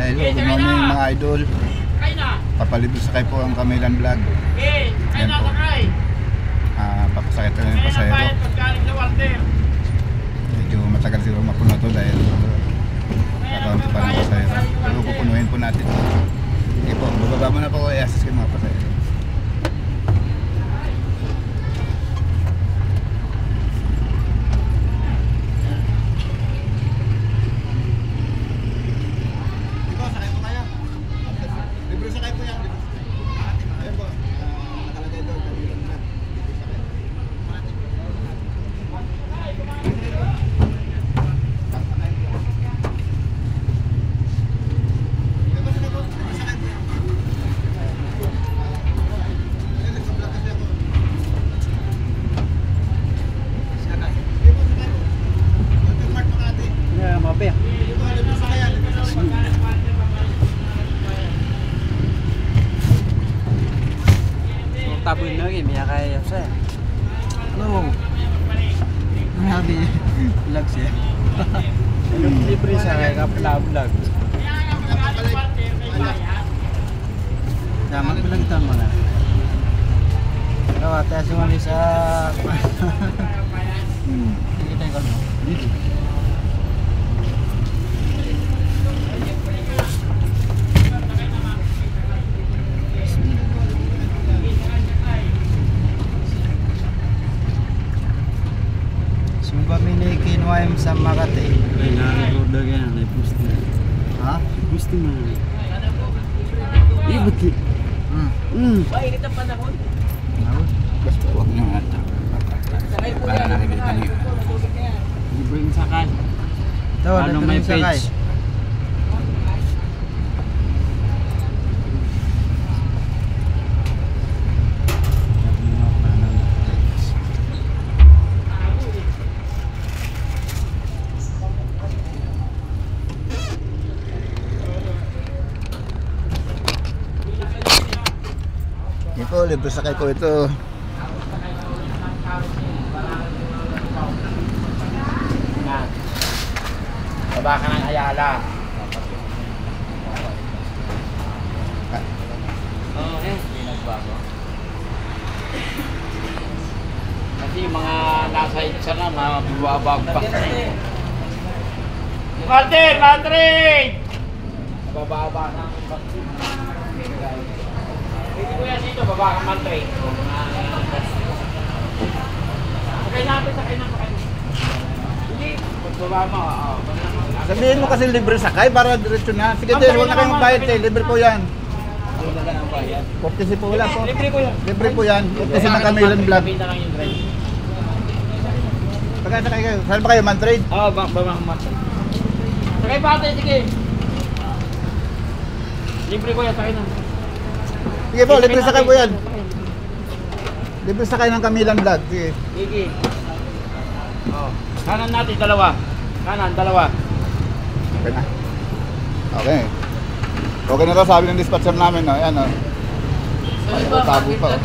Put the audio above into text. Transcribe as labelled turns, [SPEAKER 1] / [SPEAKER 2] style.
[SPEAKER 1] Hello, good morning mga idol. Papalibre sakay po ang Kamilan Vlog. Yan po. Papasakit na yung pasahero. Medyo matagal siguro mapuno to dahil kakaunti pa ng pasahero. Pero pupunuhin po natin. Sige po, bababa mo na po i-assist kayo mga pasahero.
[SPEAKER 2] Tabun na rin, may kaya siya.
[SPEAKER 1] Ano? Grabe. Vlog siya.
[SPEAKER 2] Libre siya kaya ka-vlog.
[SPEAKER 1] Daman ko lang tama na.
[SPEAKER 2] Tawa, tayo sumali sa...
[SPEAKER 1] Hindi tayo ka no? Dito.
[SPEAKER 2] Sumpah ini kinuha sa Makati.
[SPEAKER 3] Ay, nakarecorda ka yan. Nai-post na.
[SPEAKER 2] Ha?
[SPEAKER 3] Post mo na. Eh, ba't ki?
[SPEAKER 4] Mainit ang panahon.
[SPEAKER 1] Basta huwag nyo nga ito. Para nakikita nyo.
[SPEAKER 3] Libreng sakay.
[SPEAKER 2] Ito,
[SPEAKER 3] Paano may page?
[SPEAKER 1] Ito, libre sakay ko ito.
[SPEAKER 4] Baba ka ng Ayala.
[SPEAKER 3] Okay.
[SPEAKER 4] Hindi nagbago. Kasi yung mga nasa itsa na, mababag pa. Martin! Martin! Nabababa na ang bakit. Hindi ko yan dito, baba ka Martin. Sakay natin, sakay na. Hindi, pagbaba mo.
[SPEAKER 1] Sabihin mo kasi libre sakay para diretso na. Sige, huwag na kayong bayad eh. Libre po yan. Courtesy po wala po.
[SPEAKER 4] Libre ko yan.
[SPEAKER 1] Libre po yan. Courtesy ng Kamilan Vlog.
[SPEAKER 4] Sabihin na lang yung drive.
[SPEAKER 1] Sakay kayo. Saan ba kayo? Man-trade?
[SPEAKER 4] Oo, baba ka Martin. Sakay pa ate, sige. Libre ko yan, sakay na.
[SPEAKER 1] Sige po, libre sakay po yan. Libre sakay ng Kamilan Vlog. Sige.
[SPEAKER 4] Sige. Oh. Kanan natin, dalawa. Kanan, dalawa.
[SPEAKER 1] Okay na. Okay. Okay na to, sabi ng dispatcher namin. No? Ayan, no? Tago pa.